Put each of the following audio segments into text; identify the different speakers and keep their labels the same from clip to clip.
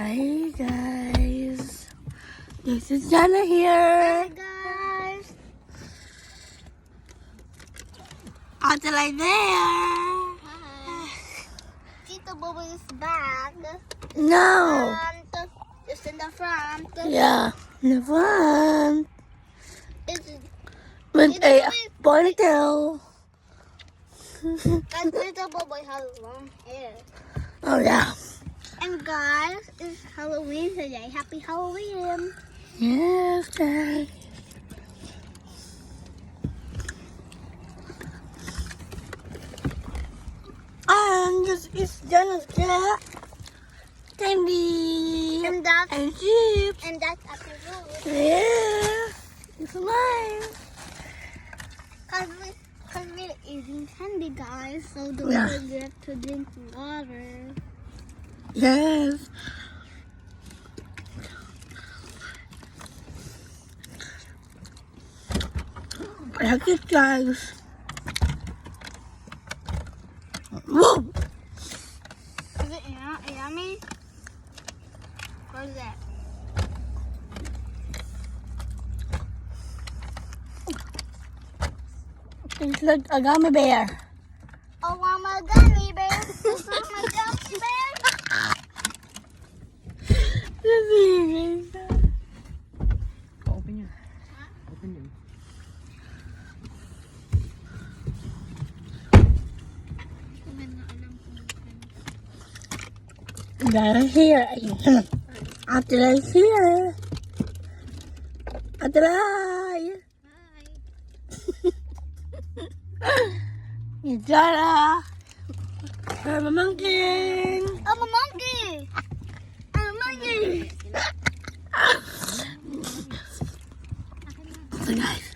Speaker 1: Hi guys, this is Jana here.
Speaker 2: Hi guys.
Speaker 1: Adelai there.
Speaker 2: Hi. Tito Bobo is back.
Speaker 1: No.
Speaker 2: Just in the front.
Speaker 1: Yeah, in the front
Speaker 2: It's
Speaker 1: with a ponytail.
Speaker 2: and Tito Bobo has long hair.
Speaker 1: Oh yeah.
Speaker 2: And guys, it's Halloween today. Happy Halloween.
Speaker 1: Yes, guys. And this is Jana's cat, Candy,
Speaker 2: And that's
Speaker 1: and chips.
Speaker 2: Happy Food.
Speaker 1: Yeah, it's nice.
Speaker 2: Cause we're eating candy, guys. So don't
Speaker 1: Yeah.
Speaker 2: forget to drink water.
Speaker 1: Yes. Like it, guys. Whoa!
Speaker 2: Is it yummy? What is that?
Speaker 1: It's like a gummy bear.
Speaker 2: Oh, I'm a gummy bear. This is my gummy bear.
Speaker 3: Open yun. Open yun.
Speaker 1: They're here. Adelai's here. Adelai. It's Jana. I'm a monkey.
Speaker 2: I'm a monkey. I'm a monkey.
Speaker 1: So guys,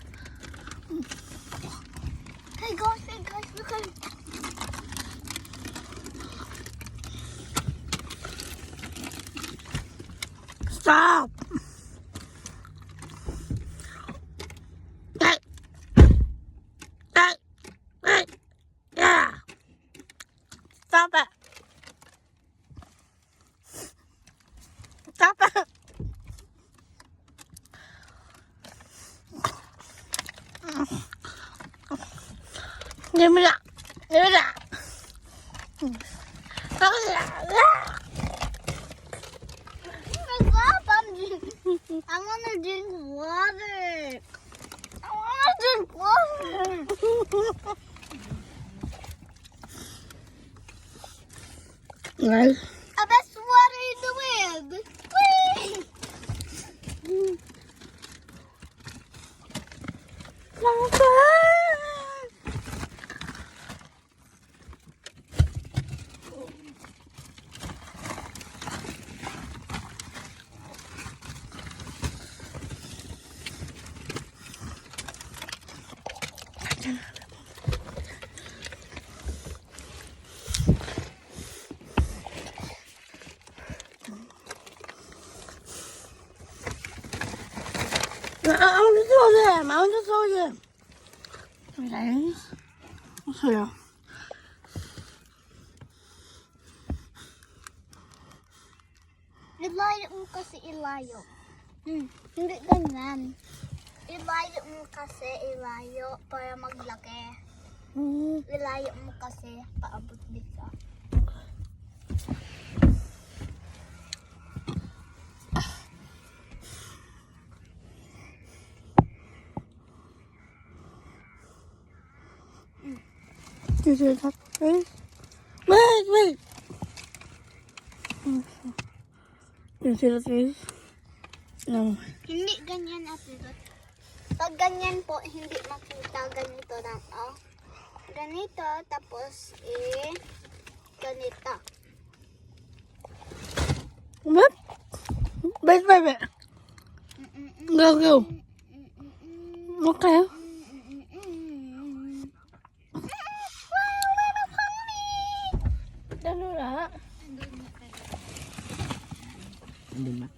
Speaker 2: Hey guys, look at
Speaker 1: stop. Yeah. Stop it. Stop it. Give me that. Give me that.
Speaker 2: Stop, I wanna drink water. I wanna drink water.
Speaker 1: Guys,
Speaker 2: Best water in the world. Whee!
Speaker 1: I want to show them. I want to show them. Guys, I'll show you.
Speaker 2: Ilayo mo kasi ilayo. Hindi ganyan. Ilayo mo kasi ilayo para maglaki. Ilayo mo kasi paabot dito.
Speaker 1: Do you see that face? Wait. Do you see that face? No.
Speaker 2: Hindi ganyan ate. Pag ganyan po, hindi makita. Ganito lang, oh. Ganito, tapos ganito.
Speaker 1: What? Wait. Go. Okay. Ano na?
Speaker 3: Andun na.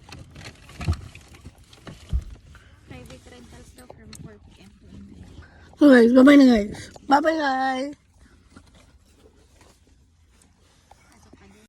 Speaker 1: So guys, bye-bye na guys. Bye-bye guys.